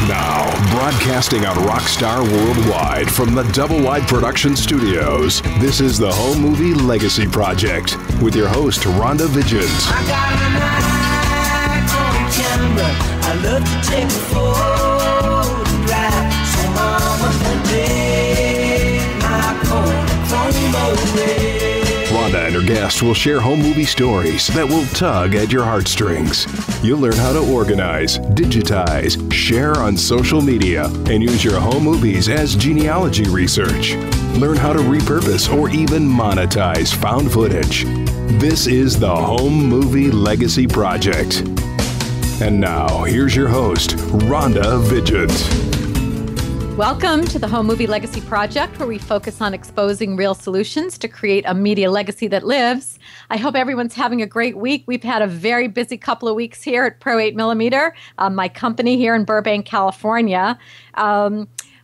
Now, broadcasting on Rockstar Worldwide from the Double Wide Production Studios, this is the Home Movie Legacy Project with your host, Rhonda Vigeant. I got an Nikon camera. I love to take a photograph. So mama can take my chrome away. Rhonda and her guests will share home movie stories that will tug at your heartstrings. You'll learn how to organize, digitize, share on social media, and use your home movies as genealogy research. Learn how to repurpose or even monetize found footage. This is the Home Movie Legacy Project. And now, here's your host, Rhonda Vigeant. Welcome to the Home Movie Legacy Project, where we focus on exposing real solutions to create a media legacy that lives. I hope everyone's having a great week. We've had a very busy couple of weeks here at Pro 8mm, my company here in Burbank, California.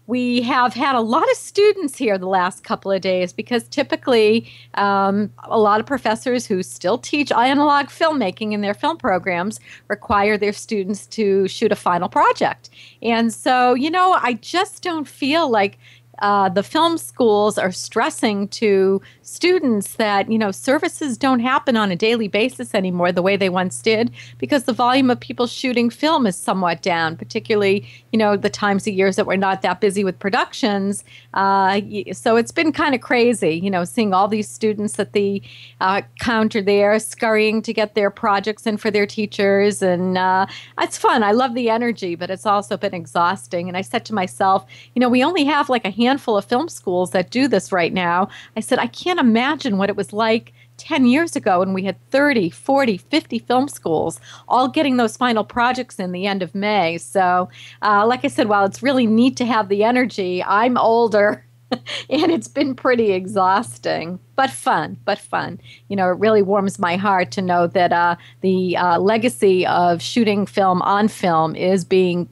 We have had a lot of students here the last couple of days because typically a lot of professors who still teach analog filmmaking in their film programs require their students to shoot a final project. And so, I just don't feel like the film schools are stressing to students that, services don't happen on a daily basis anymore the way they once did because the volume of people shooting film is somewhat down, particularly, the times of years that we're not that busy with productions. So it's been kind of crazy, seeing all these students at the counter there scurrying to get their projects in for their teachers. And it's fun. I love the energy, but it's also been exhausting. And I said to myself, we only have like a handful of film schools that do this right now. I said, I can't imagine what it was like 10 years ago when we had 30, 40, 50 film schools all getting those final projects in the end of May. So like I said, while it's really neat to have the energy, I'm older and it's been pretty exhausting, but fun. It really warms my heart to know that the legacy of shooting film on film is being,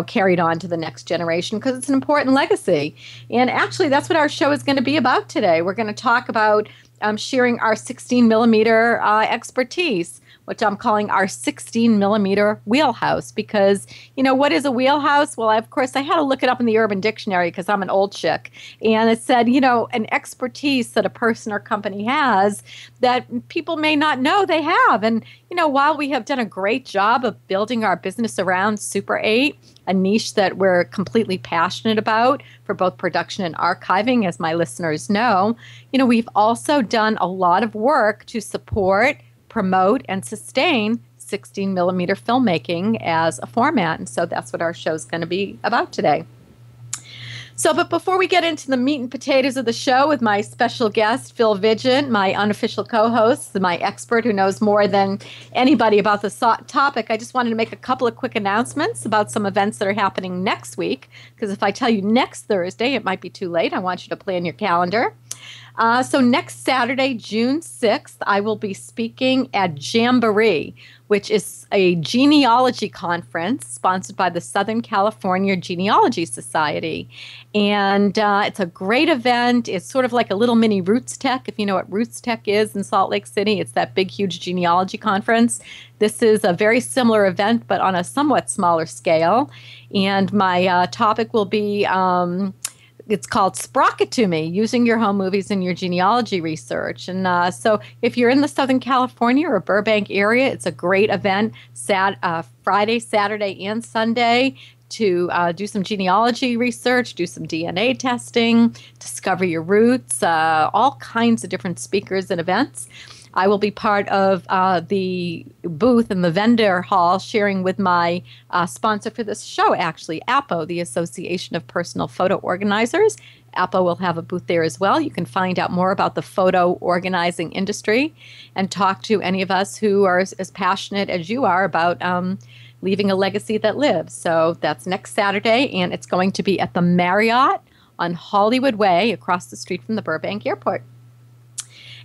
carried on to the next generation because it's an important legacy. And actually, that's what our show is going to be about today. We're going to talk about sharing our 16 millimeter expertise, which I'm calling our 16 millimeter wheelhouse, because, what is a wheelhouse? Well, of course, I had to look it up in the Urban Dictionary because I'm an old chick. And it said, an expertise that a person or company has that people may not know they have. And, while we have done a great job of building our business around Super 8, a niche that we're completely passionate about for both production and archiving, as my listeners know, we've also done a lot of work to support, promote, and sustain 16 millimeter filmmaking as a format. And so that's what our show is going to be about today. But before we get into the meat and potatoes of the show with my special guest, Phil Vigeant, my unofficial co-host, my expert who knows more than anybody about the topic, I just wanted to make a couple of quick announcements about some events that are happening next week. Because if I tell you next Thursday, it might be too late. I want you to plan your calendar. So next Saturday, June 6th, I will be speaking at Jamboree, which is a genealogy conference sponsored by the Southern California Genealogy Society. And it's a great event. It's sort of like a little mini Roots Tech, if you know what Roots Tech is in Salt Lake City. It's that big, huge genealogy conference. This is a very similar event, but on a somewhat smaller scale. And my topic will be... it's called Sprocket to Me, using your home movies in your genealogy research. And so if you're in the Southern California or Burbank area, it's a great event, Friday, Saturday, and Sunday to do some genealogy research, do some DNA testing, discover your roots, all kinds of different speakers and events. I will be part of the booth in the vendor hall sharing with my sponsor for this show, actually, APO, the Association of Personal Photo Organizers. APO will have a booth there as well. You can find out more about the photo organizing industry and talk to any of us who are as passionate as you are about leaving a legacy that lives. So that's next Saturday, and it's going to be at the Marriott on Hollywood Way across the street from the Burbank Airport.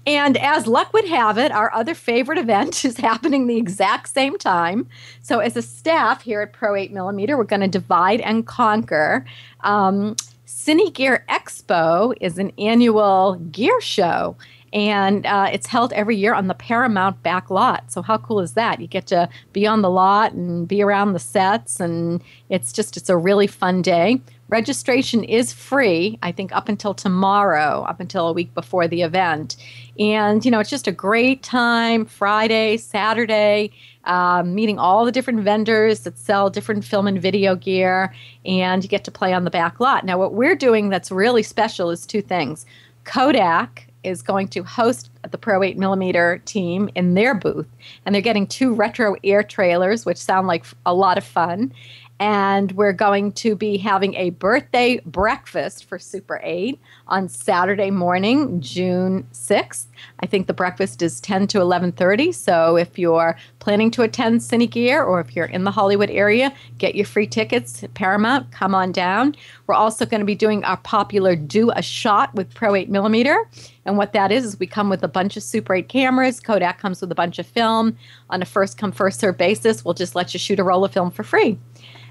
And as luck would have it, our other favorite event is happening the exact same time. So as a staff here at Pro 8mm, we're going to divide and conquer. Cine Gear Expo is an annual gear show. And it's held every year on the Paramount back lot. So how cool is that? You get to be on the lot and be around the sets, and it's a really fun day. Registration is free, I think, up until tomorrow, up until a week before the event. And, it's just a great time, Friday, Saturday, meeting all the different vendors that sell different film and video gear, and you get to play on the back lot. Now, what we're doing that's really special is two things. Kodak is going to host the Pro 8mm team in their booth, and they're getting 2 retro air trailers, which sound like a lot of fun. And we're going to be having a birthday breakfast for Super 8 on Saturday morning, June 6th. I think the breakfast is 10 to 11:30. So if you're planning to attend Cine Gear, or if you're in the Hollywood area, get your free tickets at Paramount. Come on down. We're also going to be doing our popular Do a Shot with Pro 8mm. And what that is we come with a bunch of Super 8 cameras. Kodak comes with a bunch of film. On a first-come, first-served basis, we'll just let you shoot a roll of film for free.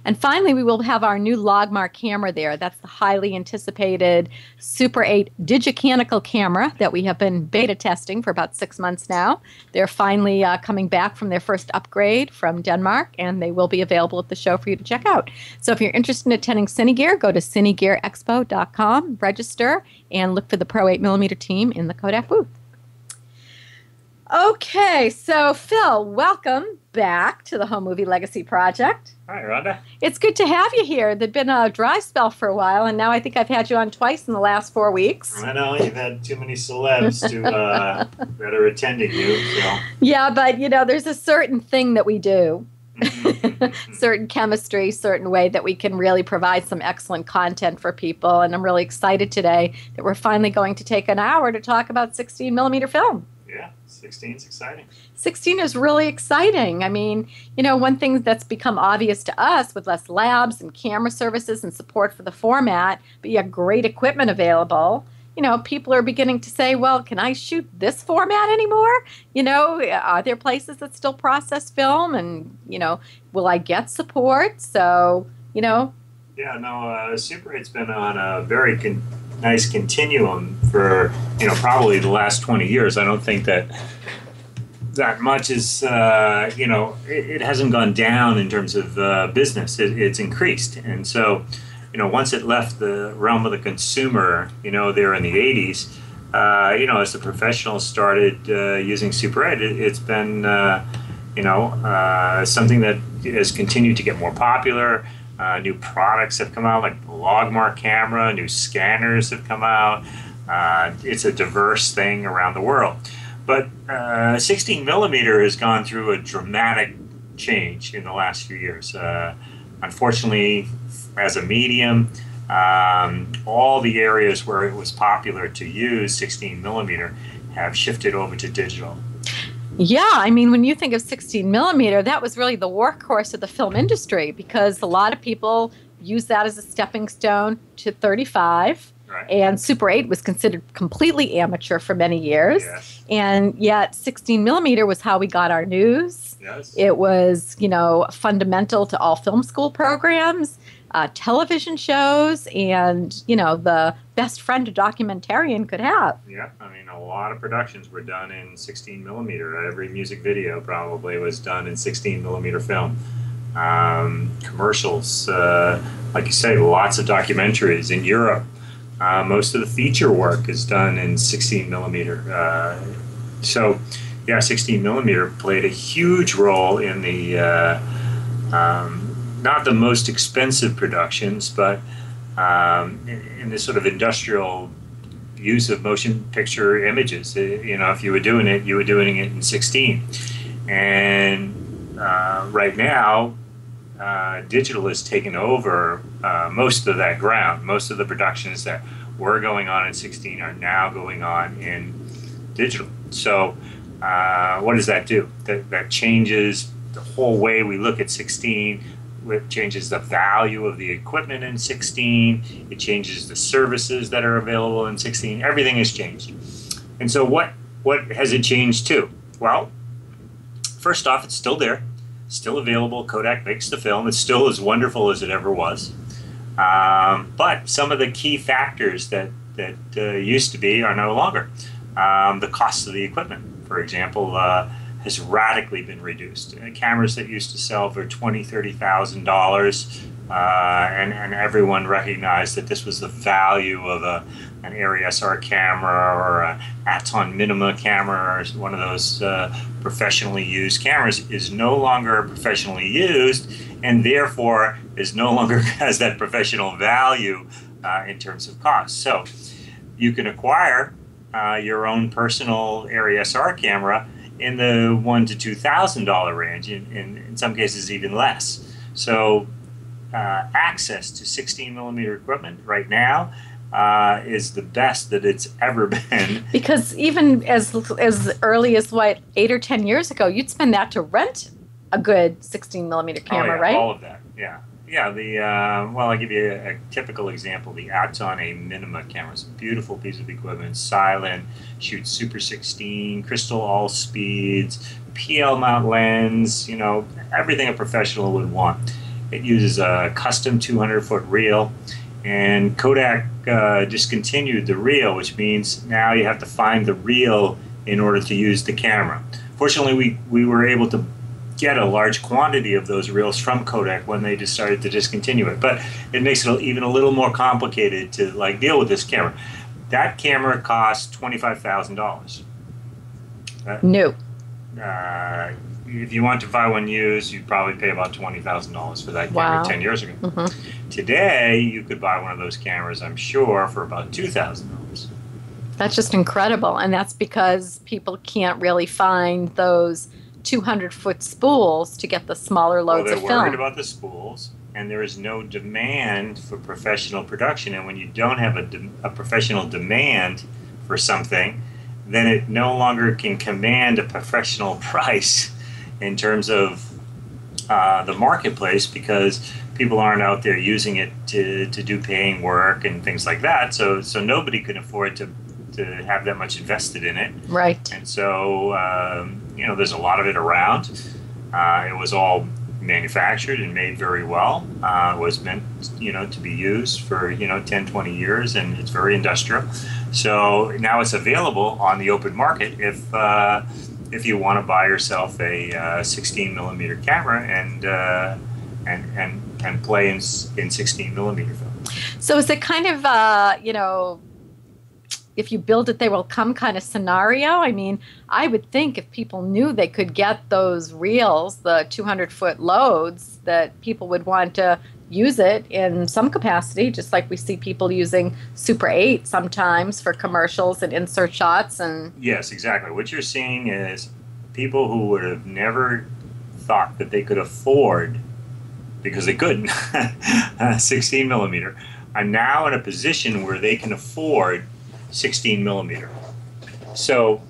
And finally, we will have our new Logmar camera there. That's the highly anticipated Super 8 digicanical camera that we have been beta testing for about 6 months now. They're finally coming back from their first upgrade from Denmark, and they will be available at the show for you to check out. So if you're interested in attending CineGear, go to cinegearexpo.com, register, and look for the Pro 8mm team in the Kodak booth. Okay, so Phil, welcome back to the Home Movie Legacy Project. Hi, Rhonda. It's good to have you here. There'd been a dry spell for a while, and now I think I've had you on twice in the last 4 weeks. I know, you've had too many celebs that are attending you. So. Yeah, but, there's a certain thing that we do, certain chemistry, certain way that we can really provide some excellent content for people, and I'm really excited today that we're finally going to take an hour to talk about 16mm film. Yeah, 16 is exciting. 16 is really exciting. I mean, one thing that's become obvious to us with less labs and camera services and support for the format, but you have great equipment available, people are beginning to say, well, can I shoot this format anymore? Are there places that still process film, and, will I get support? So, Yeah, no, Super 8's been on a very nice continuum for, probably the last 20 years. I don't think that much is, it hasn't gone down in terms of business. It's increased. And so, once it left the realm of the consumer, there in the 80s, as the professionals started using Super 8, it's been, something that has continued to get more popular. New products have come out, like the Logmar camera. New scanners have come out. It's a diverse thing around the world. But 16mm has gone through a dramatic change in the last few years. Unfortunately, as a medium, all the areas where it was popular to use 16mm have shifted over to digital. Yeah, I mean, when you think of 16mm, that was really the workhorse of the film industry, because a lot of people use that as a stepping stone to 35. Right. And Super 8 was considered completely amateur for many years. Yes. And yet 16mm was how we got our news. Yes. It was, fundamental to all film school programs, television shows, and, the best friend a documentarian could have. Yeah, I mean, a lot of productions were done in 16mm. Every music video probably was done in 16mm film. Commercials, like you say, lots of documentaries in Europe. Most of the feature work is done in 16mm. So, yeah, 16mm played a huge role in the, not the most expensive productions, but in this sort of industrial use of motion picture images. If you were doing it, you were doing it in 16. And right now, digital has taken over most of that ground. Most of the productions that were going on in 16 are now going on in digital. So what does that do? That changes the whole way we look at 16. It changes the value of the equipment in 16. It changes the services that are available in 16. Everything has changed. And so what has it changed to? Well, first off, it's still there. Still available. Kodak makes the film. It's still as wonderful as it ever was. But some of the key factors that used to be are no longer. the cost of the equipment, for example, has radically been reduced. Cameras that used to sell for $20,000, $30,000, and everyone recognized that this was the value of an ARRI camera or an Aton Minima camera, or one of those professionally used cameras, is no longer professionally used, and therefore is no longer has that professional value in terms of cost. So you can acquire your own personal ARRI camera in the $1,000 to $2,000 range, in some cases even less. So access to 16 millimeter equipment right now is the best that it's ever been. Because even as early as 8 or 10 years ago, you'd spend that to rent a good 16 millimeter camera, right? All of that, yeah. Yeah, well, I'll give you a typical example. The Aton Minima camera is a beautiful piece of equipment, silent, shoots Super 16, crystal all speeds, PL mount lens, everything a professional would want. It uses a custom 200-foot reel, and Kodak discontinued the reel, which means now you have to find the reel in order to use the camera. Fortunately, we were able to get a large quantity of those reels from Kodak when they decided to discontinue it. But it makes it even a little more complicated to deal with this camera. That camera costs $25,000. No. If you want to buy one used, you'd probably pay about $20,000 for that camera 10 years ago. Mm-hmm. Today, you could buy one of those cameras, I'm sure, for about $2,000. That's just incredible. And that's because people can't really find those 200-foot spools to get the smaller loads of film. They're worried about the spools, and there is no demand for professional production. And when you don't have a professional demand for something, then it no longer can command a professional price in terms of the marketplace, because people aren't out there using it to do paying work and things like that. So nobody can afford to have that much invested in it. Right. And so, there's a lot of it around. It was all manufactured and made very well. It was meant, to be used for, 10, 20 years, and it's very industrial. So now it's available on the open market if you want to buy yourself a 16 millimeter camera and play in 16 millimeter film. So is it kind of, if you build it, they will come kind of scenario? I mean, I would think if people knew they could get those reels, the 200-foot loads, that people would want to use it in some capacity, just like we see people using Super 8 sometimes for commercials and insert shots. And yes, exactly. What you're seeing is people who would have never thought that they could afford, because they couldn't, 16 millimeter, are now in a position where they can afford 16 millimeter. So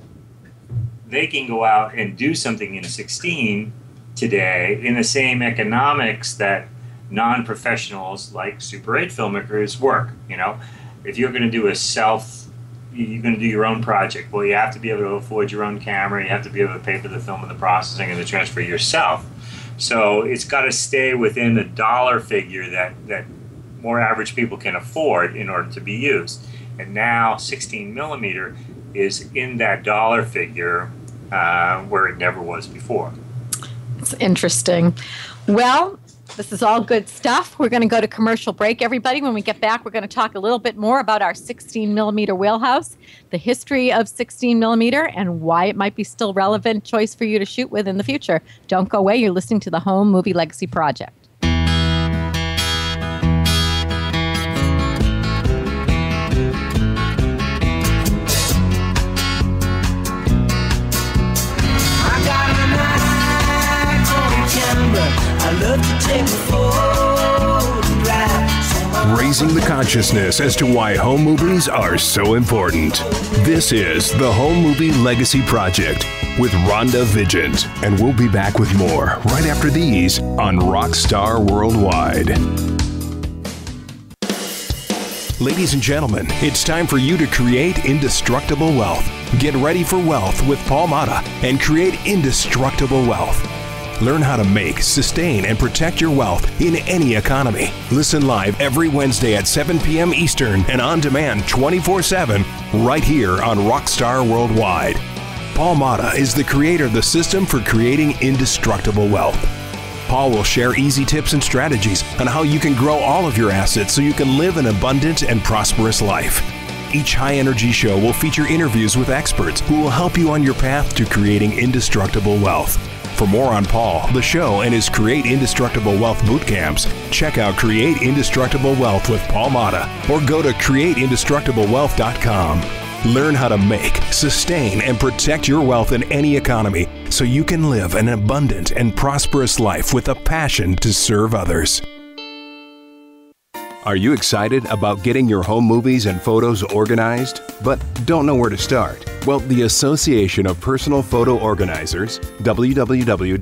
they can go out and do something in 16 today in the same economics that non-professionals like Super 8 filmmakers work. If you're going to do you're going to do your own project, well, you have to be able to afford your own camera, you have to be able to pay for the film and the processing and the transfer yourself. So it's got to stay within the dollar figure that more average people can afford in order to be used. And now 16 millimeter is in that dollar figure where it never was before. It's interesting. Well, this is all good stuff. We're going to go to commercial break, everybody. When we get back, we're going to talk a little bit more about our 16 millimeter wheelhouse, the history of 16 millimeter, and why it might be still relevant choice for you to shoot with in the future. Don't go away. You're listening to the Home Movie Legacy Project. I love to take a photograph. Raising the consciousness as to why home movies are so important. This is the Home Movie Legacy Project with Rhonda Vigeant, and we'll be back with more right after these on Rockstar Worldwide. Ladies and gentlemen, it's time for you to create indestructible wealth. Get ready for wealth with Paul Mata and create indestructible wealth. Learn how to make, sustain, and protect your wealth in any economy. Listen live every Wednesday at 7 p.m. Eastern and on demand 24/7 right here on Rockstar Worldwide. Paul Mata is the creator of the system for creating indestructible wealth. Paul will share easy tips and strategies on how you can grow all of your assets so you can live an abundant and prosperous life. Each high-energy show will feature interviews with experts who will help you on your path to creating indestructible wealth. For more on Paul, the show, and his Create Indestructible Wealth boot camps, check out Create Indestructible Wealth with Paul Mata or go to createindestructiblewealth.com. Learn how to make, sustain, and protect your wealth in any economy so you can live an abundant and prosperous life with a passion to serve others. Are you excited about getting your home movies and photos organized, but don't know where to start? Well, the Association of Personal Photo Organizers, www.appo.org,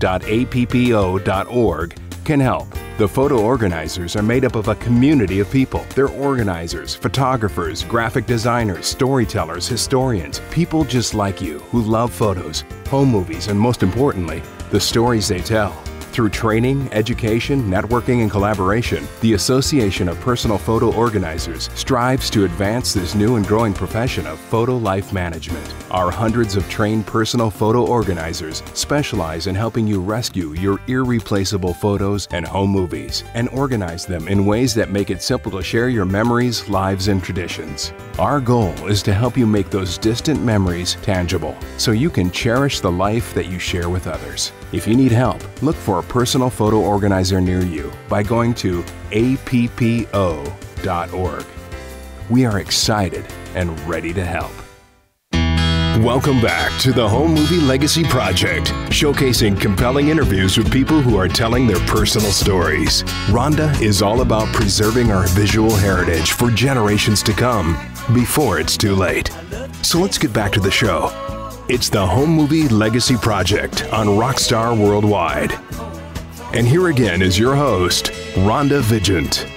can help. The photo organizers are made up of a community of people. They're organizers, photographers, graphic designers, storytellers, historians, people just like you who love photos, home movies, and most importantly, the stories they tell. Through training, education, networking, and collaboration, the Association of Personal Photo Organizers strives to advance this new and growing profession of photo life management. Our hundreds of trained personal photo organizers specialize in helping you rescue your irreplaceable photos and home movies and organize them in ways that make it simple to share your memories, lives, and traditions. Our goal is to help you make those distant memories tangible so you can cherish the life that you share with others. If you need help, look for a personal photo organizer near you by going to appo.org. We are excited and ready to help. Welcome back to the Home Movie Legacy Project, showcasing compelling interviews with people who are telling their personal stories. Rhonda is all about preserving our visual heritage for generations to come before it's too late. So let's get back to the show. It's the Home Movie Legacy Project on Rockstar Worldwide. And here again is your host, Rhonda Vigeant.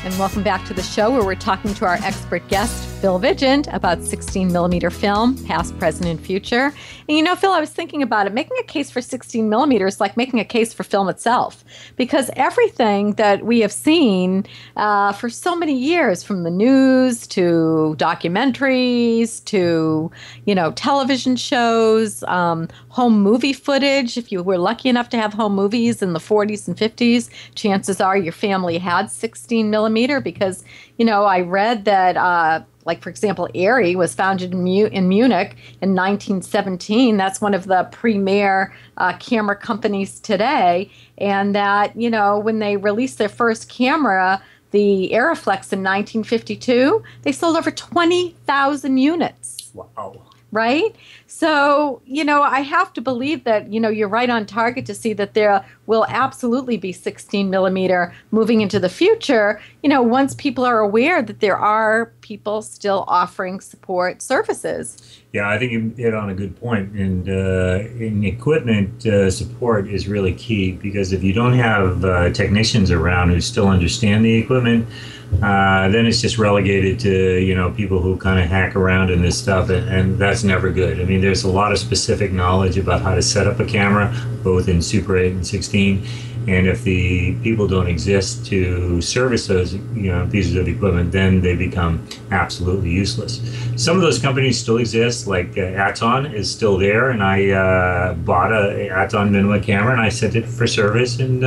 And welcome back to the show where we're talking to our expert guest, Phil Vigeant, about 16mm film, past, present, and future. And you know, Phil, I was thinking about it. Making a case for 16mm is like making a case for film itself, because everything that we have seen for so many years, from the news to documentaries to, you know, television shows, home movie footage. If you were lucky enough to have home movies in the 40s and 50s, chances are your family had 16mm, because, you know, I read that like, for example, Arri was founded in Munich in 1917. That's one of the premier camera companies today. And that, you know, when they released their first camera, the Arriflex in 1952, they sold over 20,000 units. Wow. Right? So, you know, I have to believe that, you know, you're right on target to see that there will absolutely be 16mm moving into the future, you know, once people are aware that there are people still offering support services. Yeah, I think you hit on a good point. And in equipment, support is really key, because if you don't have technicians around who still understand the equipment, then it's just relegated to, you know, people who kind of hack around in this stuff, and that's never good. I mean, there's a lot of specific knowledge about how to set up a camera, both in Super 8 and 16, and if the people don't exist to service those, you know, pieces of equipment, then they become absolutely useless. Some of those companies still exist, like Aton is still there, and I bought a Aton Minima camera and I sent it for service, and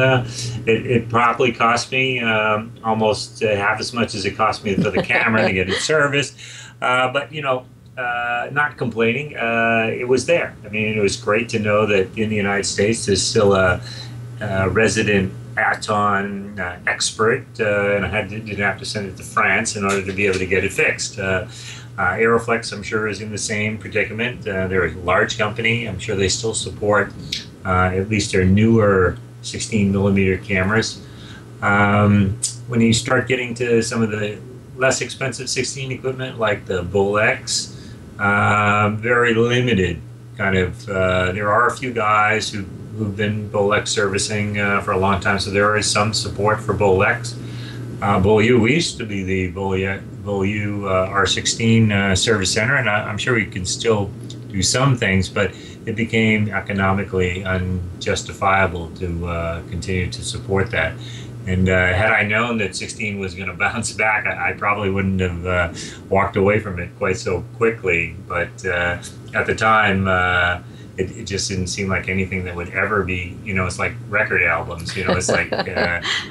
it probably cost me almost half as much as it cost me for the camera to get it serviced. But, you know, not complaining, it was there. I mean, it was great to know that in the United States there's still a resident Aton expert, and I didn't have to send it to France in order to be able to get it fixed. Arriflex, I'm sure, is in the same predicament. They're a large company. I'm sure they still support at least their newer 16mm cameras. When you start getting to some of the less expensive 16 equipment, like the Bolex, very limited kind of. There are a few guys who've been Bolex servicing for a long time, so there is some support for Bolex. Beaulieu, we used to be the Beaulieu R16 service center, and I'm sure we can still do some things, but it became economically unjustifiable to continue to support that. And had I known that 16 was going to bounce back, I probably wouldn't have walked away from it quite so quickly. But at the time, it just didn't seem like anything that would ever be, it's like record albums, it's like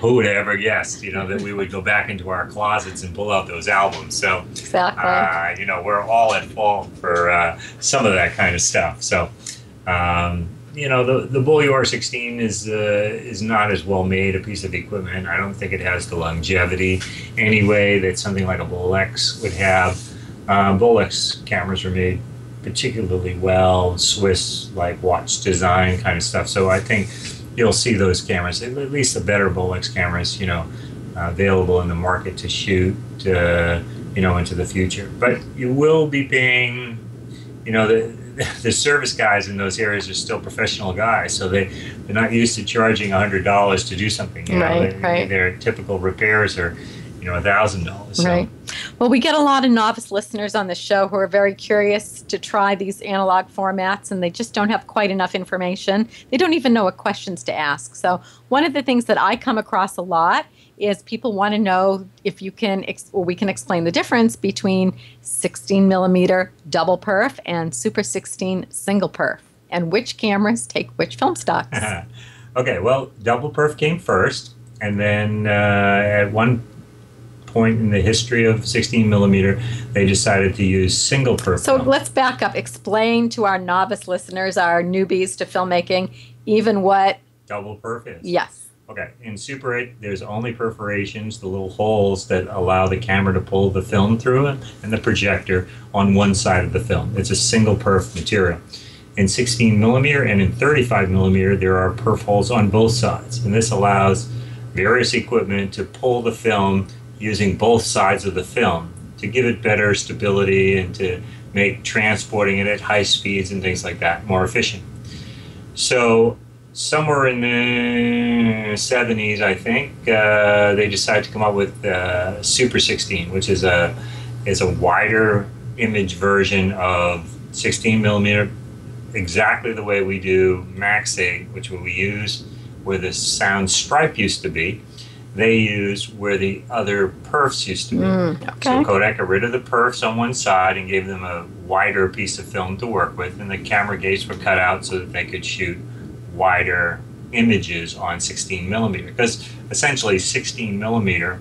who would have ever guessed, that we would go back into our closets and pull out those albums. So, exactly. We're all at fault for some of that kind of stuff. So, the Bullior 16 is not as well made a piece of equipment. I don't think it has the longevity anyway that something like a Bolex would have. Bolex cameras are made particularly well, Swiss like watch design kind of stuff. So I think you'll see those cameras, at least the better Bolex cameras, available in the market to shoot, into the future. But you will be paying, the service guys in those areas are still professional guys, so they're not used to charging $100 to do something. Right. Their typical repairs are, $1,000. So. Right. Well, we get a lot of novice listeners on the show who are very curious to try these analog formats, and they just don't have quite enough information. They don't even know what questions to ask. So one of the things that I come across a lot is people want to know if you can, we can explain the difference between 16 millimeter double perf and Super 16 single perf, and which cameras take which film stocks. Okay, well, double perf came first, and then at one point in the history of 16 millimeter, they decided to use single perf. So film. let's back up. Explain to our novice listeners, our newbies to filmmaking, even what double perf is. Yes. Okay, in Super 8, there's only perforations, the little holes that allow the camera to pull the film through it, and the projector on one side of the film. It's a single perf material. In 16 millimeter and in 35 millimeter, there are perf holes on both sides, and this allows various equipment to pull the film using both sides of the film to give it better stability and to make transporting it at high speeds and things like that more efficient. So somewhere in the 70s, I think, they decided to come up with Super 16, which is a wider image version of 16 millimeter, exactly the way we do Max 8, which we use where the sound stripe used to be. They used where the other perfs used to be. Okay. So Kodak got rid of the perfs on one side and gave them a wider piece of film to work with, and the camera gates were cut out so that they could shoot wider images on 16 millimeter. Because essentially 16 millimeter,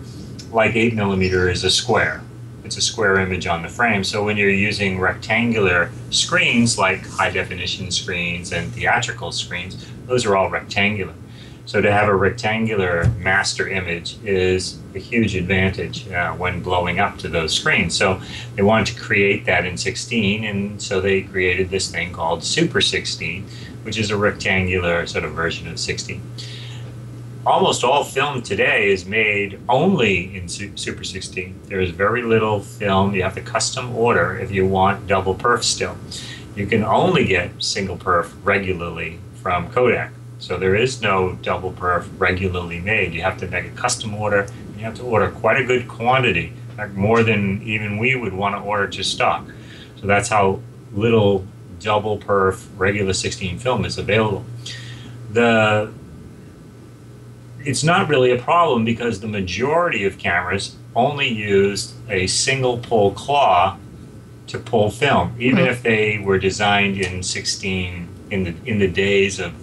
like 8 millimeter, is a square. It's a square image on the frame. So when you're using rectangular screens like high definition screens and theatrical screens, those are all rectangular. So to have a rectangular master image is a huge advantage when blowing up to those screens. So they wanted to create that in 16, and so they created this thing called Super 16, which is a rectangular sort of version of 16. Almost all film today is made only in Super 16. There is very little film. You have to custom order if you want double perf still. You can only get single perf regularly from Kodak. So there is no double perf regularly made. You have to make a custom order. You have to order quite a good quantity, in fact, more than even we would want to order to stock. So that's how little double perf regular 16 film is available. It's not really a problem because the majority of cameras only use a single pull claw to pull film, even if they were designed in 16 in the days of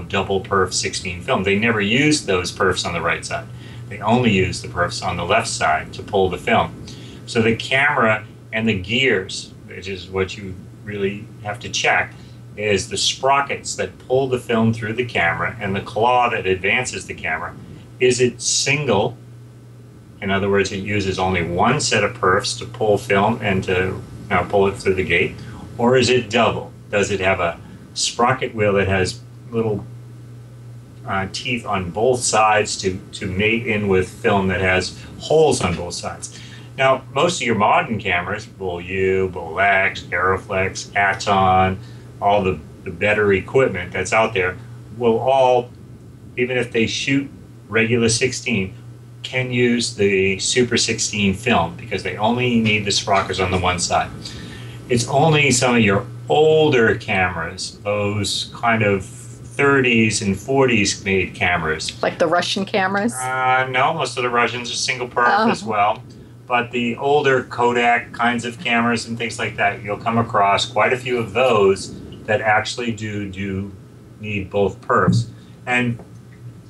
double perf 16 film. They never used those perfs on the right side. They only used the perfs on the left side to pull the film. So the camera and the gears, which is what you really have to check, is the sprockets that pull the film through the camera and the claw that advances the camera. Is it single? In other words, it uses only one set of perfs to pull film and to pull it through the gate. Or is it double? Does it have a sprocket wheel that has little teeth on both sides to mate in with film that has holes on both sides? Now, most of your modern cameras, Bullior, Bolex, Aeroflex, Aton, all the better equipment that's out there, will all, even if they shoot regular 16, can use the Super 16 film because they only need the sprockets on the one side. It's only some of your older cameras, those kind of 30s and 40s made cameras. Like the Russian cameras? No, most of the Russians are single perf as well. But the older Kodak kinds of cameras and things like that, you'll come across quite a few of those that actually do need both perfs. And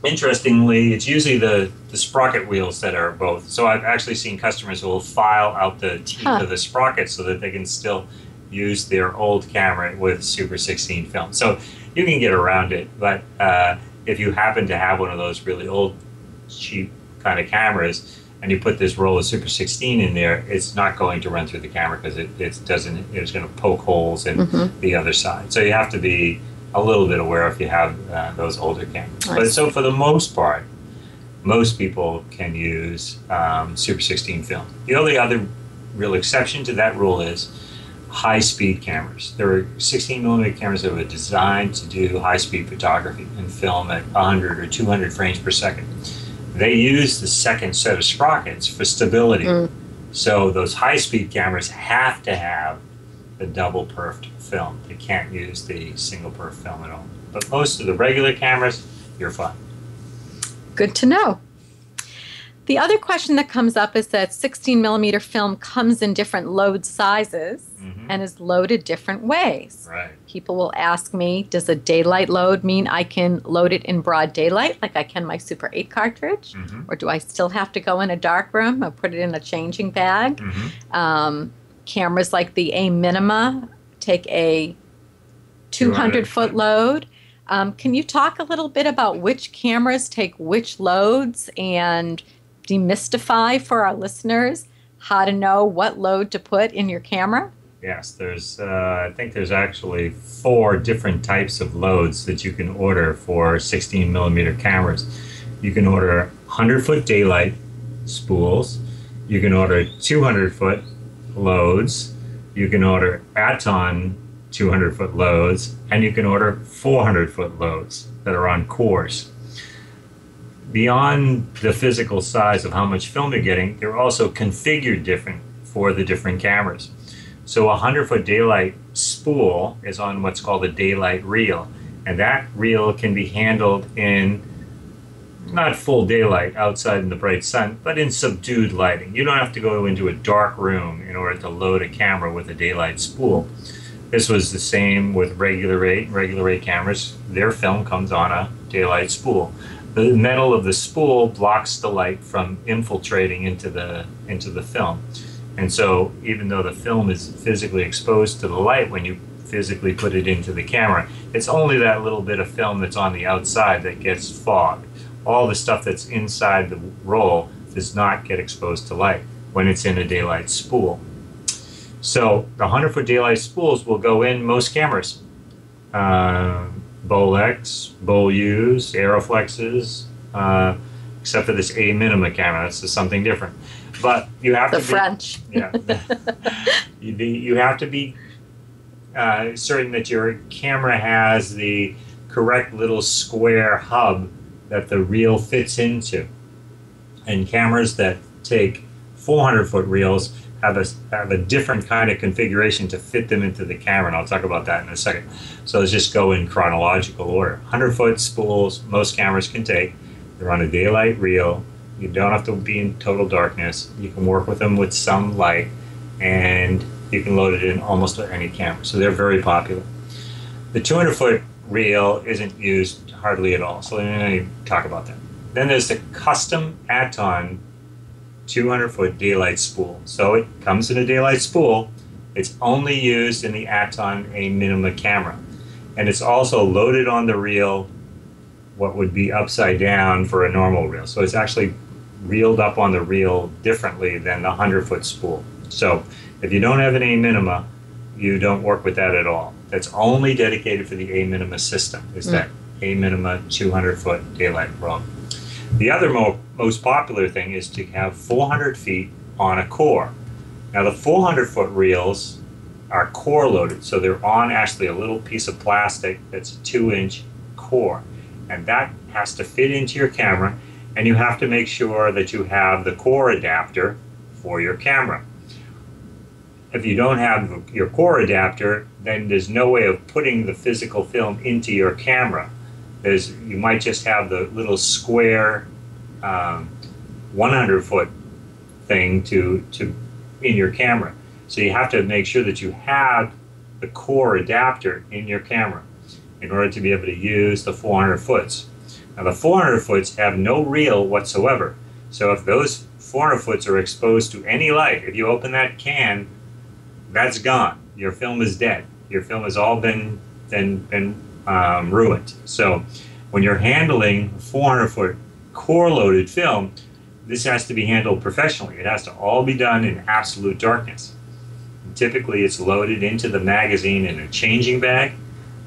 interestingly, it's usually the sprocket wheels that are both. So I've actually seen customers who will file out the teeth of the sprocket so that they can still use their old camera with Super 16 film. So you can get around it, but if you happen to have one of those really old, cheap kind of cameras, and you put this roll of Super 16 in there, it's not going to run through the camera because it's going to poke holes in the other side. So you have to be a little bit aware if you have those older cameras. But so for the most part, most people can use Super 16 film. The only other real exception to that rule is high-speed cameras. There are 16mm cameras that were designed to do high-speed photography and film at 100 or 200 frames per second. They use the second set of sprockets for stability. So those high-speed cameras have to have the double perfed film. They can't use the single perf film at all. But most of the regular cameras, you're fine. Good to know. The other question that comes up is that 16mm film comes in different load sizes and is loaded different ways. Right. People will ask me, does a daylight load mean I can load it in broad daylight like I can my Super 8 cartridge? Or do I still have to go in a dark room or put it in a changing bag? Cameras like the A Minima take a 200-foot load. Can you talk a little bit about which cameras take which loads and demystify for our listeners how to know what load to put in your camera? Yes, there's I think there's actually 4 different types of loads that you can order for 16mm cameras. You can order 100-foot daylight spools. You can order 200-foot loads. You can order Aton 200-foot loads, and you can order 400-foot loads that are on cores. Beyond the physical size of how much film you're getting, they're also configured different for the different cameras. So a 100-foot daylight spool is on what's called a daylight reel, and that reel can be handled in not full daylight outside in the bright sun, but in subdued lighting. You don't have to go into a dark room in order to load a camera with a daylight spool. This was the same with regular rate cameras. Their film comes on a daylight spool. The metal of the spool blocks the light from infiltrating into the film. And so even though the film is physically exposed to the light when you physically put it into the camera, it's only that little bit of film that's on the outside that gets fogged. All the stuff that's inside the roll does not get exposed to light when it's in a daylight spool. So the 100-foot daylight spools will go in most cameras. Bolex, Bolus, Aeroflexes, except for this A Minima camera. That's something different. But you have the French. Yeah. You have to be certain that your camera has the correct little square hub that the reel fits into. And cameras that take 400-foot reels have a different kind of configuration to fit them into the camera, and I'll talk about that in a second. So let's just go in chronological order. 100-foot spools, most cameras can take. They're on a daylight reel. You don't have to be in total darkness. You can work with them with some light, and you can load it in almost any camera. So they're very popular. The 200-foot reel isn't used hardly at all, so let me talk about that. Then there's the custom Aton 200-foot daylight spool. So it comes in a daylight spool. It's only used in the Aton A Minima camera. And it's also loaded on the reel what would be upside down for a normal reel. So it's actually reeled up on the reel differently than the 100-foot spool. So if you don't have an A Minima, you don't work with that at all. That's only dedicated for the A Minima system, is that A Minima 200-foot daylight rod. The other most popular thing is to have 400 feet on a core. Now the 400-foot reels are core loaded, so they're on actually a little piece of plastic that's a 2-inch core. And that has to fit into your camera, and you have to make sure that you have the core adapter for your camera. if you don't have your core adapter, then there's no way of putting the physical film into your camera. You might just have the little square 100-foot thing to in your camera. So you have to make sure that you have the core adapter in your camera in order to be able to use the 400-foots. Now the 400-foots have no reel whatsoever. So if those 400-foots are exposed to any light, if you open that can, that's gone. Your film is dead. Your film has all been ruined. So when you're handling 400-foot core-loaded film, this has to be handled professionally. It has to all be done in absolute darkness. And typically, it's loaded into the magazine in a changing bag,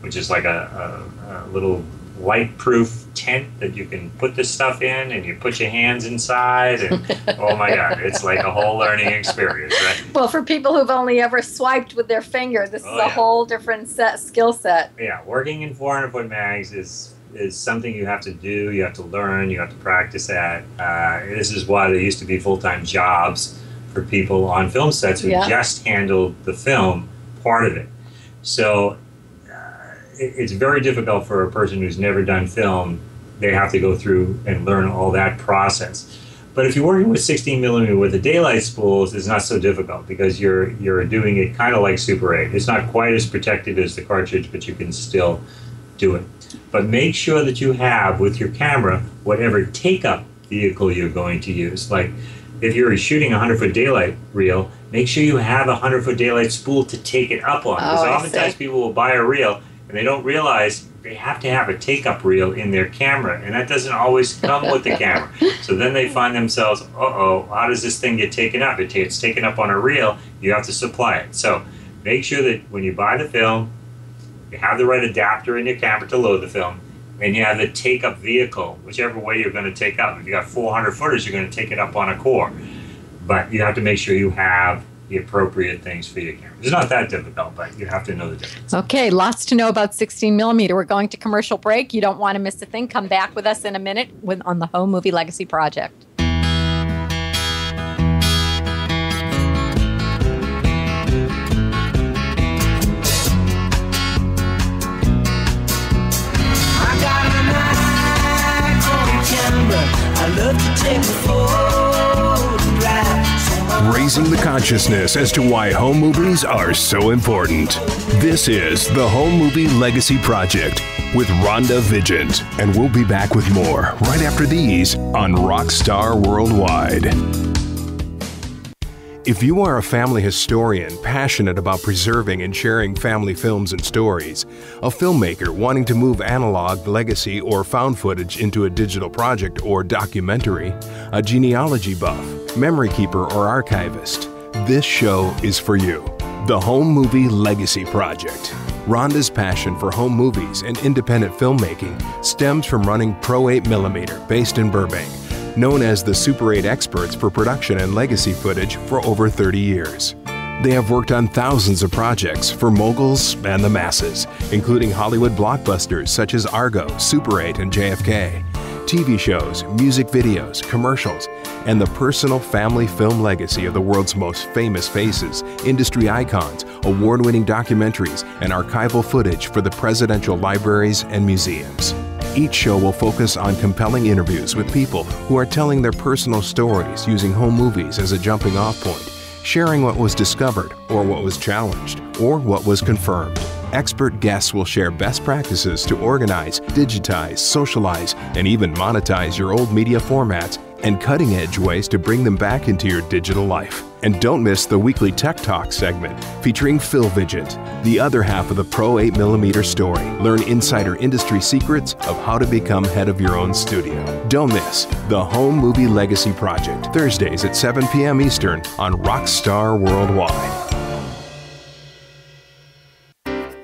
which is like a little light-proof tent that you can put this stuff in, and you put your hands inside, and oh my God, it's like a whole learning experience, right? Well, for people who've only ever swiped with their finger, this is a whole different skill set. Yeah, working in 400-foot mags is something you have to do, you have to learn, you have to practice at. This is why there used to be full-time jobs for people on film sets who just handled the film part of it. So it's very difficult for a person who's never done film. They have to go through and learn all that process. But if you're working with 16mm with the daylight spools, it's not so difficult because you're doing it kind of like Super 8. It's not quite as protected as the cartridge, but you can still do it. But make sure that you have with your camera whatever take-up vehicle you're going to use. Like if you're shooting a 100-foot daylight reel, make sure you have a 100-foot daylight spool to take it up on. Because oftentimes people will buy a reel and they don't realize they have to have a take-up reel in their camera, and that doesn't always come with the camera. So then they find themselves, how does this thing get taken up? It's taken up on a reel, you have to supply it. So make sure that when you buy the film, you have the right adapter in your camera to load the film, and you have the take-up vehicle, whichever way you're going to take up. If you got 400 footers, you're going to take it up on a core. But you have to make sure you have the appropriate things for your camera. It's not that difficult, but you have to know the difference. Okay, lots to know about 16mm. We're going to commercial break. You don't want to miss a thing. Come back with us in a minute on the Home Movie Legacy Project. I love to take a photograph. Raising the consciousness as to why home movies are so important. This is the Home Movie Legacy Project with Rhonda Vigeant, and we'll be back with more right after these on Rockstar Worldwide. If you are a family historian passionate about preserving and sharing family films and stories, a filmmaker wanting to move analog, legacy, or found footage into a digital project or documentary, a genealogy buff, memory keeper, or archivist, this show is for you. The Home Movie Legacy Project. Rhonda's passion for home movies and independent filmmaking stems from running Pro 8mm based in Burbank, known as the Super 8 experts for production and legacy footage for over 30 years. They have worked on thousands of projects for moguls and the masses, including Hollywood blockbusters such as Argo, Super 8, and JFK, TV shows, music videos, commercials, and the personal family film legacy of the world's most famous faces, industry icons, award-winning documentaries, and archival footage for the presidential libraries and museums. Each show will focus on compelling interviews with people who are telling their personal stories using home movies as a jumping-off point, sharing what was discovered or what was challenged or what was confirmed. Expert guests will share best practices to organize, digitize, socialize, and even monetize your old media formats and cutting-edge ways to bring them back into your digital life. And don't miss the weekly Tech Talk segment featuring Phil Vigeant, the other half of the Pro 8mm story. Learn insider industry secrets of how to become head of your own studio. Don't miss the Home Movie Legacy Project, Thursdays at 7 p.m. Eastern on Rockstar Worldwide.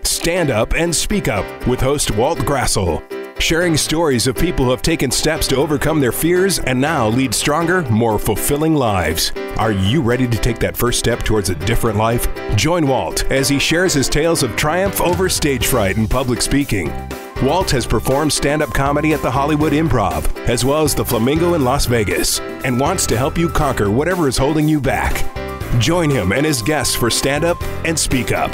Stand Up and Speak Up with host Walt Grassel. Sharing stories of people who have taken steps to overcome their fears and now lead stronger, more fulfilling lives. Are you ready to take that first step towards a different life? Join Walt as he shares his tales of triumph over stage fright and public speaking. Walt has performed stand-up comedy at the Hollywood Improv, as well as the Flamingo in Las Vegas, and wants to help you conquer whatever is holding you back. Join him and his guests for Stand Up and Speak Up.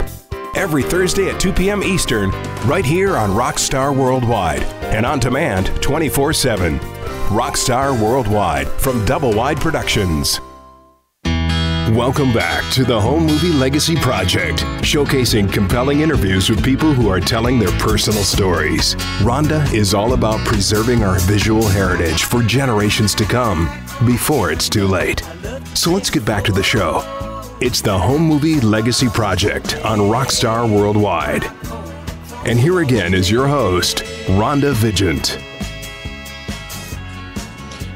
Every Thursday at 2 p.m. Eastern, right here on Rockstar Worldwide and on demand 24/7. Rockstar Worldwide from Double Wide Productions. Welcome back to the Home Movie Legacy Project, showcasing compelling interviews with people who are telling their personal stories. Rhonda is all about preserving our visual heritage for generations to come before it's too late. So let's get back to the show. It's the Home Movie Legacy Project on Rockstar Worldwide. And here again is your host, Rhonda Vigeant.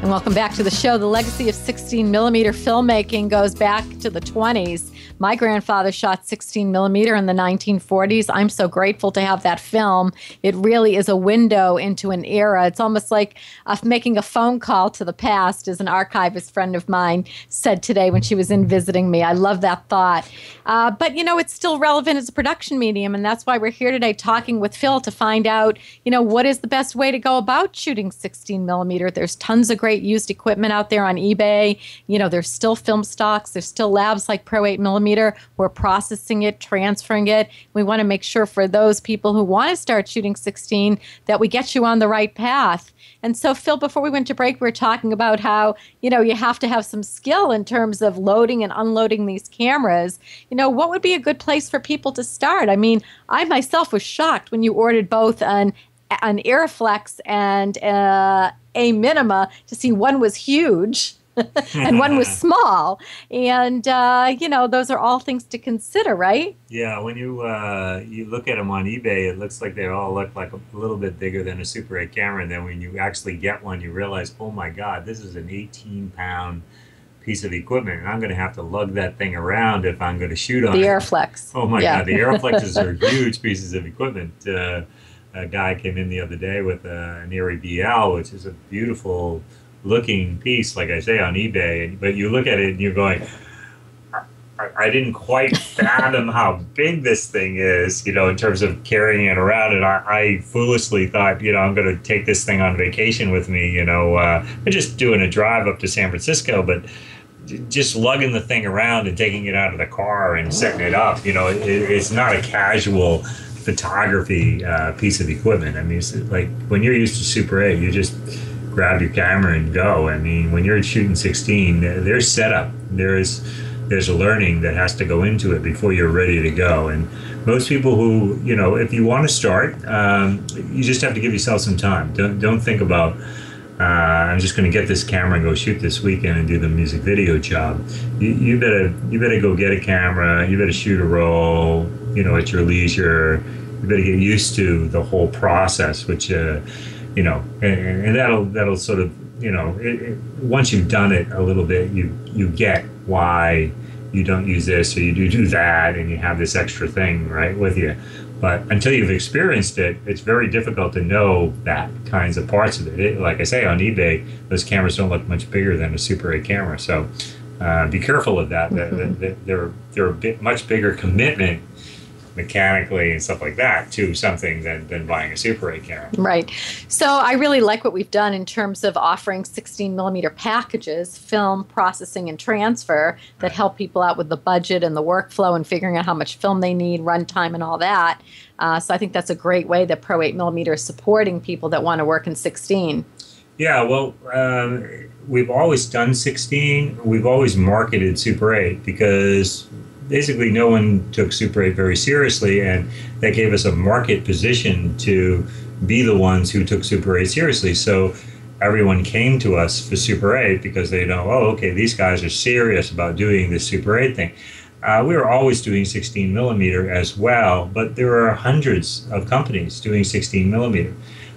And welcome back to the show. The legacy of 16 millimeter filmmaking goes back to the 20s. My grandfather shot 16 millimeter in the 1940s. I'm so grateful to have that film. It really is a window into an era. It's almost like making a phone call to the past, as an archivist friend of mine said today when she was in visiting me. I love that thought. But, you know, it's still relevant as a production medium, and that's why we're here today talking with Phil to find out, you know, what is the best way to go about shooting 16 millimeter. There's tons of great used equipment out there on eBay. You know, there's still film stocks. There's still labs like Pro 8 millimeter. We're processing it, transferring it. We want to make sure for those people who want to start shooting 16 that we get you on the right path. And so, Phil, before we went to break, we were talking about how, you know, you have to have some skill in terms of loading and unloading these cameras. You know, what would be a good place for people to start? I mean, I myself was shocked when you ordered both an Airflex and a Minima to see one was huge and one was small. And, you know, those are all things to consider, right? Yeah, when you look at them on eBay, it looks like they all look like a little bit bigger than a Super 8 camera. And then when you actually get one, you realize, oh my God, this is an 18-pound piece of equipment. And I'm going to have to lug that thing around if I'm going to shoot on it. The Airflex. Oh my God, the Airflexes are huge pieces of equipment. A guy came in the other day with an Erie BL, which is a beautiful looking piece, like I say, on eBay. But you look at it and you're going, I didn't quite fathom how big this thing is, you know, in terms of carrying it around. And I foolishly thought, you know, I'm going to take this thing on vacation with me, you know, I'm just doing a drive up to San Francisco, but just lugging the thing around and taking it out of the car and setting it up, you know, it's not a casual photography piece of equipment. I mean, it's like when you're used to Super 8, you just grab your camera and go. I mean, when you're shooting 16, there's setup. There's a learning that has to go into it before you're ready to go. And most people who, you know, if you want to start, you just have to give yourself some time. Don't think about, I'm just going to get this camera and go shoot this weekend and do the music video job. You better go get a camera. You better shoot a roll, you know, at your leisure. You better get used to the whole process, which, you know, and that'll sort of, you know, once you've done it a little bit, you get why you don't use this or you do that, and you have this extra thing right with you. But until you've experienced it, it's very difficult to know that kinds of parts of it. Like I say, on eBay, those cameras don't look much bigger than a Super 8 camera. So be careful of that. They're a bit much bigger commitment mechanically and stuff like that to something than buying a Super 8 camera. Right. So I really like what we've done in terms of offering 16 millimeter packages, film processing and transfer, that help people out with the budget and the workflow and figuring out how much film they need, runtime and all that. So I think that's a great way that Pro 8 millimeter is supporting people that want to work in 16. Yeah, well, we've always done 16. We've always marketed Super 8 because basically no one took Super 8 very seriously, and that gave us a market position to be the ones who took Super 8 seriously. So everyone came to us for Super 8 because they know, oh, okay, these guys are serious about doing this Super 8 thing. We were always doing 16 millimeter as well, but there are hundreds of companies doing 16 millimeter.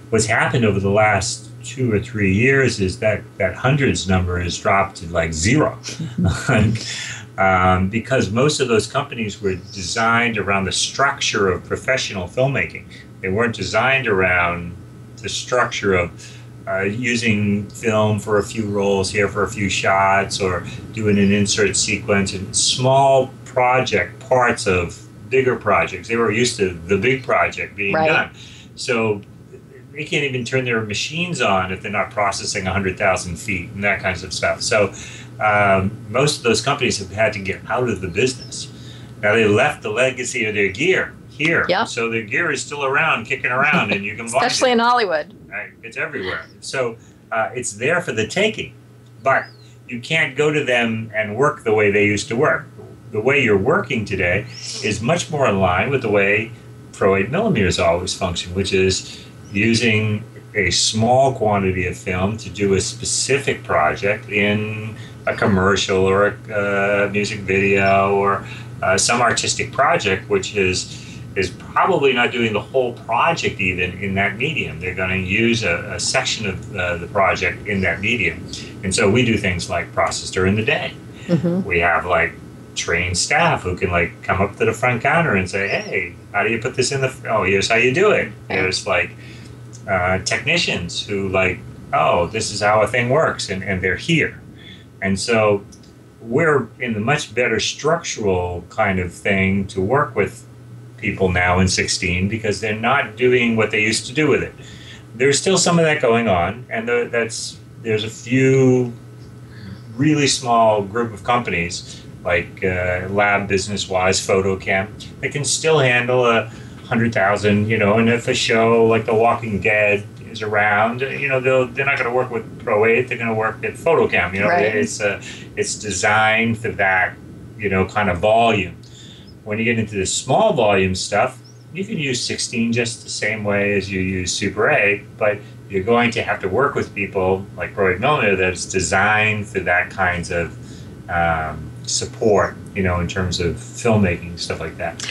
What's happened over the last 2 or 3 years is that hundreds number has dropped to like zero. Because most of those companies were designed around the structure of professional filmmaking. They weren't designed around the structure of using film for a few rolls here for a few shots, or doing an insert sequence and small project parts of bigger projects. They were used to the big project being done. So they can't even turn their machines on if they're not processing 100,000 feet and that kinds of stuff. So most of those companies have had to get out of the business. Now they left the legacy of their gear here, so their gear is still around, kicking around, and you can buy it. Especially in Hollywood. Right, it's everywhere. So it's there for the taking, but you can't go to them and work the way they used to work. The way you're working today is much more in line with the way Pro 8mm always function, which is using a small quantity of film to do a specific project in a commercial or a music video or some artistic project, which is probably not doing the whole project even in that medium. They're going to use a section of the project in that medium. And so we do things like process during the day. We have like trained staff who can like come up to the front counter and say, hey, how do you put this in the, oh, here's how you do it. There's like technicians who like, oh, this is how a thing works, and they're here. And so we're in the much better structural kind of thing to work with people now in 16 because they're not doing what they used to do with it. There's still some of that going on, and there's a few really small group of companies like lab business-wise, PhotoChem, that can still handle 100,000, you know, and if a show like The Walking Dead is around, you know, they're not going to work with Pro 8, they're going to work at PhotoChem, you know, it's designed for that, you know, kind of volume. When you get into the small volume stuff, you can use 16 just the same way as you use Super 8, but you're going to have to work with people like Pro 8mm that's designed for that kinds of support, you know, in terms of filmmaking, stuff like that.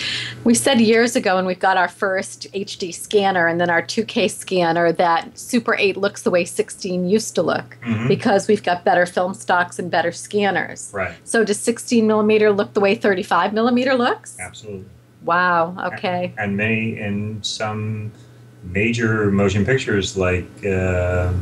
We said years ago when we got our first HD scanner and then our 2K scanner that Super 8 looks the way 16 used to look because we've got better film stocks and better scanners. Right. So does 16mm look the way 35mm looks? Absolutely. Wow, okay. And some major motion pictures like The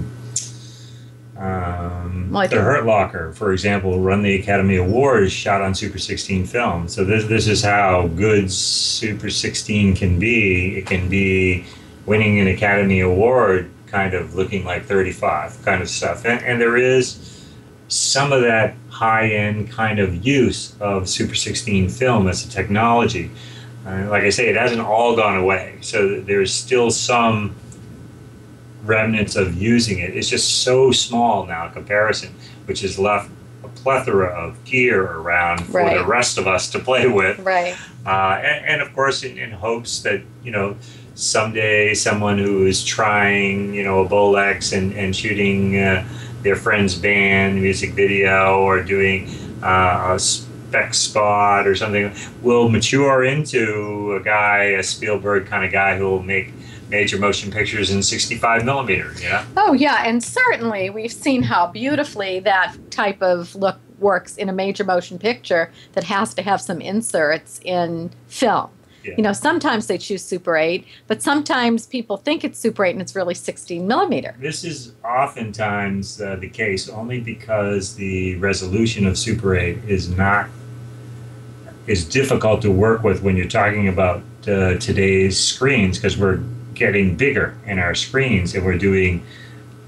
Hurt Locker, for example, won the Academy Award, shot on Super 16 film. So this is how good Super 16 can be. It can be winning an Academy Award, kind of looking like 35 kind of stuff. And there is some of that high-end kind of use of Super 16 film as a technology. Like I say, it hasn't all gone away. So there's still some remnants of using it. It's just so small now in comparison, which has left a plethora of gear around for the rest of us to play with. Right. And of course, in hopes that, you know, someday someone who is trying, you know, a Bolex and shooting their friend's band music video or doing a spec spot or something will mature into a Spielberg kind of guy who will make major motion pictures in 65mm, yeah? Oh, yeah, and certainly we've seen how beautifully that type of look works in a major motion picture that has to have some inserts in film. Yeah. You know, sometimes they choose Super 8, but sometimes people think it's Super 8 and it's really 16mm. This is oftentimes the case only because the resolution of Super 8 is difficult to work with when you're talking about today's screens, because we're getting bigger in our screens and we're doing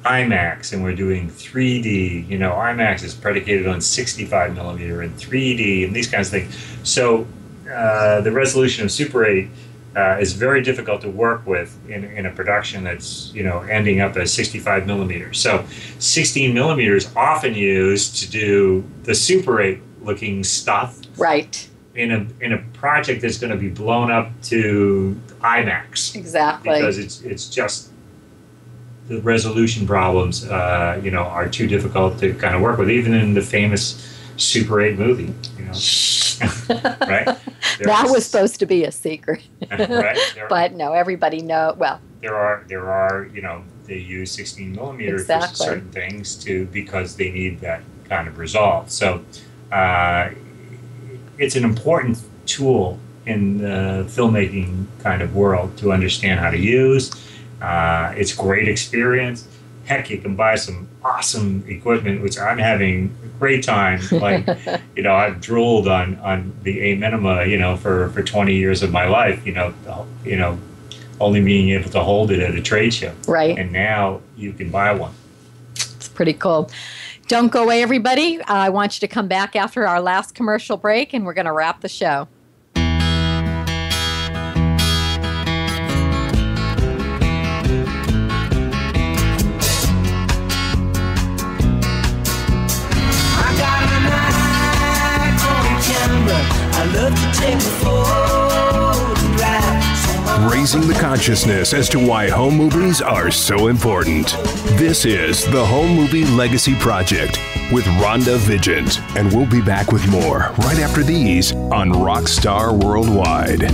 IMAX and we're doing 3D. You know, IMAX is predicated on 65mm and 3D and these kinds of things. So the resolution of Super 8 is very difficult to work with in a production that's, you know, ending up as 65mm. So 16mm is often used to do the Super 8 looking stuff. Right. In a project that's going to be blown up to IMAX. Exactly. Because it's just the resolution problems, you know, are too difficult to kind of work with, even in the famous Super 8 movie, you know. Right? That was supposed to be a secret. Right? But no, everybody knows. Well, there are, you know, they use 16mm for certain things because they need that kind of resolve. So it's an important tool in the filmmaking kind of world to understand how to use. It's a great experience. Heck, you can buy some awesome equipment, which I'm having a great time. Like, you know, I've drooled on the A Minima, you know, for 20 years of my life, you know, only being able to hold it at a trade show. Right. And now you can buy one. It's pretty cool. Don't go away, everybody. I want you to come back after our last commercial break, and we're going to wrap the show. I love to take a photograph. Raising the consciousness as to why home movies are so important. This is the Home Movie Legacy Project with Rhonda Vigeant, and we'll be back with more right after these on Rockstar Worldwide.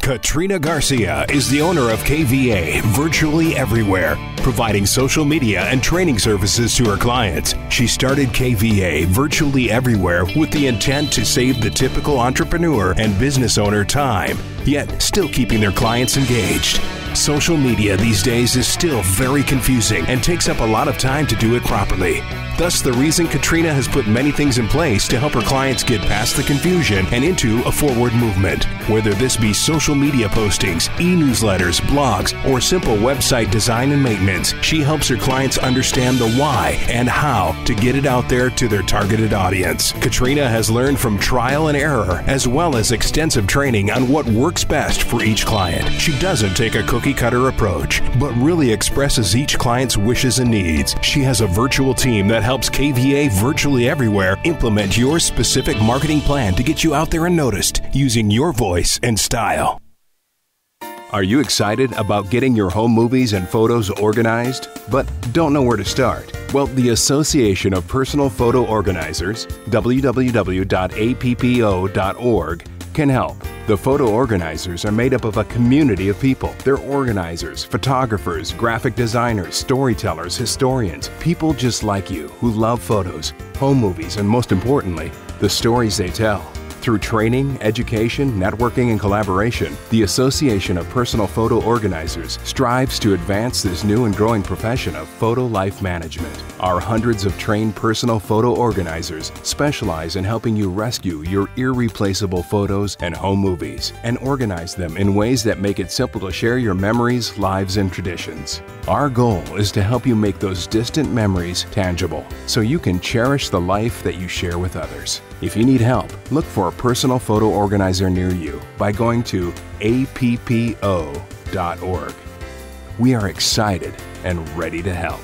Katrina Garcia is the owner of KVA Virtually Everywhere, providing social media and training services to her clients. She started KVA Virtually Everywhere with the intent to save the typical entrepreneur and business owner time, yet still keeping their clients engaged. Social media these days is still very confusing and takes up a lot of time to do it properly. Thus, the reason Katrina has put many things in place to help her clients get past the confusion and into a forward movement. Whether this be social media postings, e-newsletters, blogs, or simple website design and maintenance, she helps her clients understand the why and how to get it out there to their targeted audience. Katrina has learned from trial and error, as well as extensive training on what works best for each client. She doesn't take a cookie-cutter approach, but really expresses each client's wishes and needs. She has a virtual team that helps KVA Virtually Everywhere implement your specific marketing plan to get you out there and noticed using your voice and style. Are you excited about getting your home movies and photos organized, but don't know where to start? Well, the Association of Personal Photo Organizers, www.appo.org, can help. The photo organizers are made up of a community of people. They're organizers, photographers, graphic designers, storytellers, historians, people just like you who love photos, home movies, and most importantly, the stories they tell. Through training, education, networking, and collaboration, the Association of Personal Photo Organizers strives to advance this new and growing profession of photo life management. Our hundreds of trained personal photo organizers specialize in helping you rescue your irreplaceable photos and home movies and organize them in ways that make it simple to share your memories, lives, and traditions. Our goal is to help you make those distant memories tangible so you can cherish the life that you share with others. If you need help, look for a personal photo organizer near you by going to appo.org. We are excited and ready to help.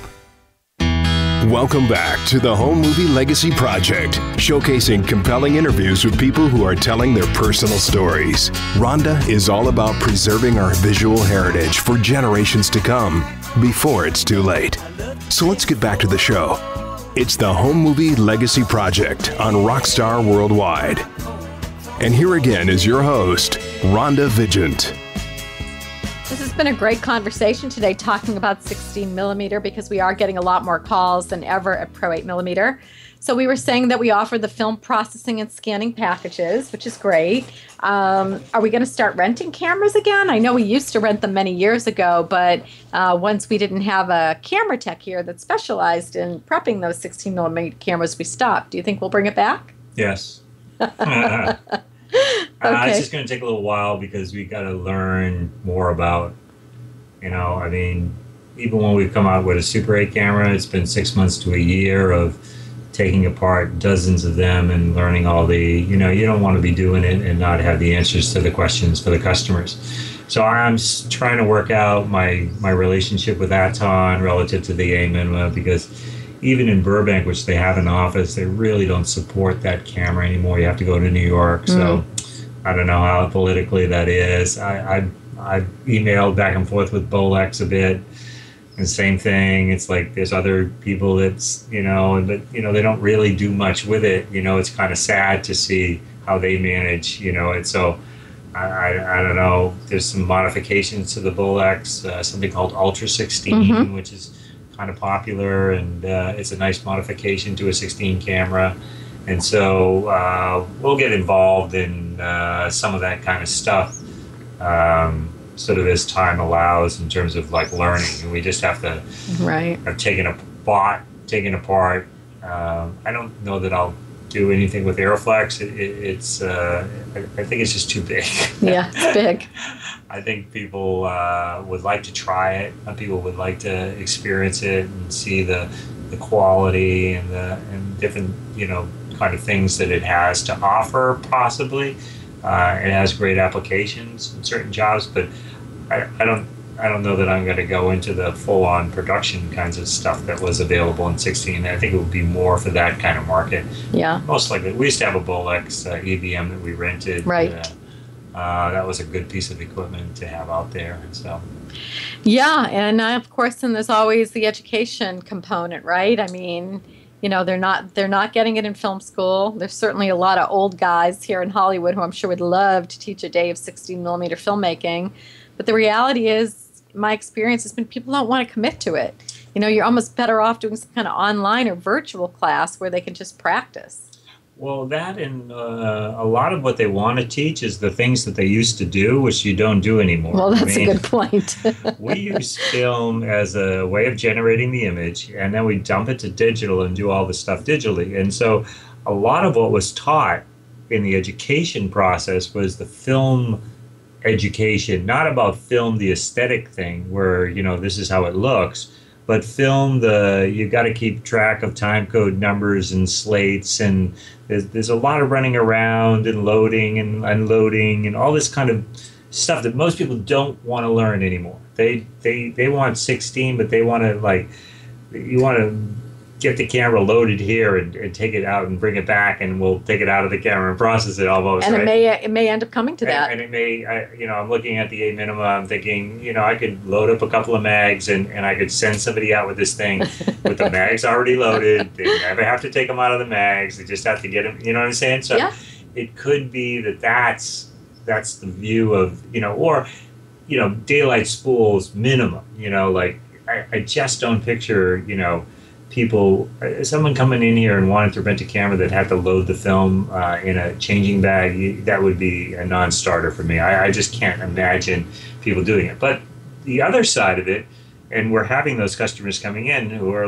Welcome back to the Home Movie Legacy Project, showcasing compelling interviews with people who are telling their personal stories. Rhonda is all about preserving our visual heritage for generations to come before it's too late. So let's get back to the show. It's the Home Movie Legacy Project on Rockstar Worldwide. And here again is your host, Rhonda Vigeant. This has been a great conversation today talking about 16 millimeter because we are getting a lot more calls than ever at Pro 8 millimeter. So we were saying that we offer the film processing and scanning packages, which is great. Are we going to start renting cameras again? I know we used to rent them many years ago, but once we didn't have a camera tech here that specialized in prepping those 16 millimeter cameras, we stopped. Do you think we'll bring it back? Yes. Okay. It's just going to take a little while because we got to learn more about, I mean, even when we've come out with a Super 8 camera, it's been 6 months to a year of taking apart dozens of them and learning all the, you don't want to be doing it and not have the answers to the questions for the customers. So I'm trying to work out my relationship with Aton relative to the A minima, because even in Burbank, which they have an office, they really don't support that camera anymore. You have to go to New York. So I don't know how politically that is. I emailed back and forth with Bolex a bit. And same thing, it's like there's other people that's, but they don't really do much with it. It's kind of sad to see how they manage, and so I don't know. There's some modifications to the Bolex, something called Ultra 16, which is kind of popular, and it's a nice modification to a 16 camera. And so we'll get involved in some of that kind of stuff. Sort of as time allows in terms of like learning, and we just have to have taken apart. I don't know that I'll do anything with Aeroflex. I think it's just too big. Yeah, it's big. I think people would like to try it. People would like to experience it and see the the quality and different, kind of things that it has to offer, possibly. It has great applications in certain jobs, but I don't know that I'm going to go into the full-on production kinds of stuff that was available in 16. I think it would be more for that kind of market. Yeah. Most likely. We used to have a Bolex EVM that we rented. Right. That was a good piece of equipment to have out there. So. Yeah, and of course, then there's always the education component, right? I mean, they're not getting it in film school. There's certainly a lot of old guys here in Hollywood who I'm sure would love to teach a day of 16 millimeter filmmaking. But the reality is, my experience has been people don't want to commit to it. You're almost better off doing some kind of online or virtual class where they can just practice. Well, that and a lot of what they want to teach is the things that they used to do, which you don't do anymore. Well, that's a good point. We use film as a way of generating the image, and then we dump it to digital and do all the stuff digitally. And so a lot of what was taught in the education process was the film education, not about film, the aesthetic thing, where, this is how it looks, but film, you've got to keep track of time code numbers and slates, and there's a lot of running around and loading and unloading and all this kind of stuff that most people don't want to learn anymore. They want 16, but they want to, you want to get the camera loaded here and take it out and bring it back, and we'll take it out of the camera and process it almost. And right? it may end up coming to that. And it may, I'm looking at the A minima, I'm thinking, I could load up a couple of mags and I could send somebody out with this thing with the mags already loaded. They never have to take them out of the mags. They just have to get them, you know what I'm saying? So yeah. It could be that's the view of, or, daylight spools minimum, I just don't picture, people, someone coming in here and wanted to rent a camera that had to load the film in a changing bag, that would be a non-starter for me. I just can't imagine people doing it. But the other side of it, and we're having those customers coming in who are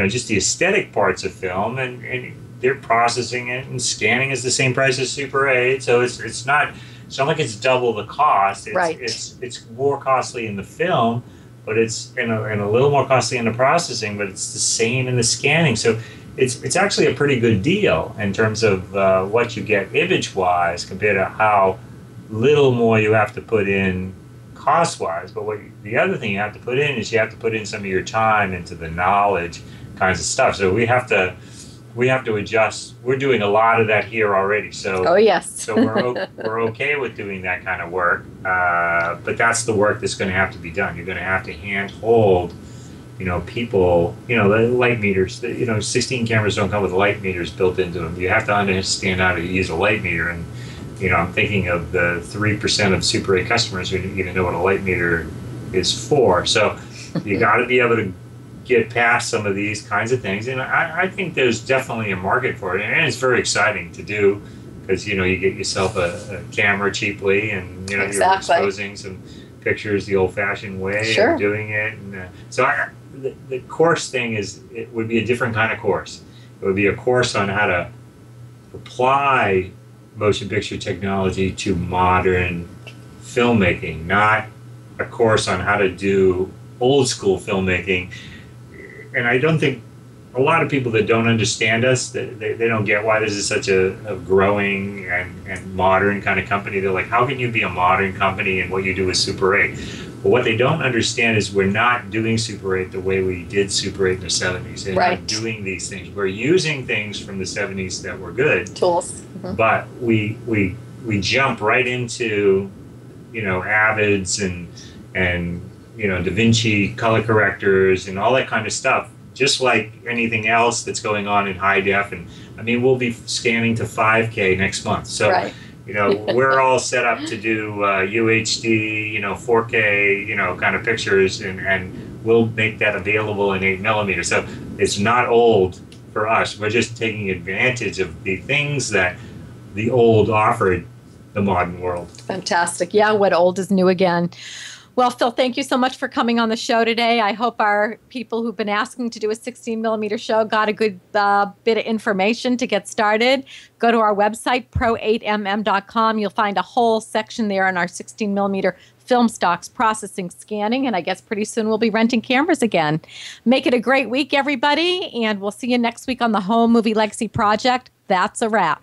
just the aesthetic parts of film, and they're processing it, and scanning is the same price as Super 8, so it's not like it's double the cost. Right. It's more costly in the film, but it's and a little more costly in the processing, but it's the same in the scanning. So it's actually a pretty good deal in terms of what you get image-wise compared to how little more you have to put in cost-wise. But the other thing you have to put in is you have to put in some of your time into the knowledge kinds of stuff. So we have to adjust. We're doing a lot of that here already. So oh yes. So we're okay with doing that kind of work. But that's the work that's going to have to be done. You're going to have to hand hold, people, the light meters. 16 cameras don't come with light meters built into them. You have to understand how to use a light meter. And I'm thinking of the 3% of Super 8 customers who don't even know what a light meter is for. So you got to be able to get past some of these kinds of things, and I think there's definitely a market for it, and it's very exciting to do because you get yourself a camera cheaply, and you're exposing some pictures the old-fashioned way Sure. of doing it. And so the course thing it would be a different kind of course. It would be a course on how to apply motion picture technology to modern filmmaking, not a course on how to do old school filmmaking. And I don't think a lot of people that don't understand us, they don't get why this is such a growing and modern kind of company. They're like, how can you be a modern company and what you do is Super 8? But what they don't understand is we're not doing Super 8 the way we did Super 8 in the 70s. And right. We're doing these things. We're using things from the 70s that were good. Tools. Mm-hmm. But we jump right into, Avids and Da Vinci color correctors and all that kind of stuff, just like anything else that's going on in high def. And we'll be scanning to 5K next month. So, right. We're all set up to do UHD, 4K, kind of pictures, and we'll make that available in 8mm. So it's not old for us. We're just taking advantage of the things that the old offered the modern world. Fantastic. Yeah, what old is new again. Well, Phil, thank you so much for coming on the show today. I hope our people who've been asking to do a 16mm show got a good bit of information to get started. Go to our website, pro8mm.com. You'll find a whole section there on our 16mm film stocks, processing, scanning, and I guess pretty soon we'll be renting cameras again. Make it a great week, everybody, and we'll see you next week on the Home Movie Legacy Project. That's a wrap.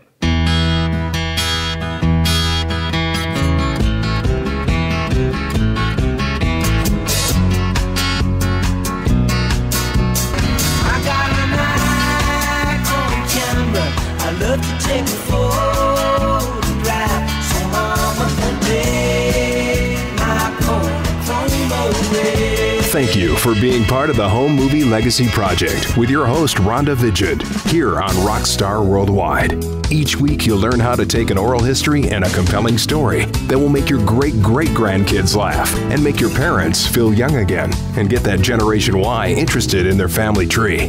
I love to take a photograph, so mama can take my chrome away. Thank you for being part of the Home Movie Legacy Project with your host, Rhonda Vigeant, here on Rockstar Worldwide. Each week, you'll learn how to take an oral history and a compelling story that will make your great-great-grandkids laugh and make your parents feel young again and get that Generation Y interested in their family tree.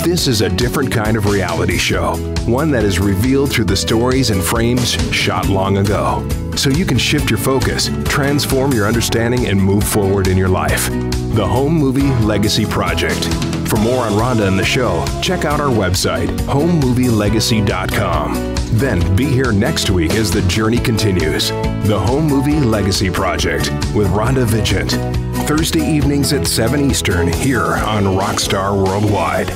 This is a different kind of reality show, one that is revealed through the stories and frames shot long ago. So you can shift your focus, transform your understanding, and move forward in your life. The Home Movie Legacy Project. For more on Rhonda and the show, check out our website, homemovielegacy.com. Then be here next week as the journey continues. The Home Movie Legacy Project with Rhonda Vigeant. Thursday evenings at 7 Eastern here on Rockstar Worldwide.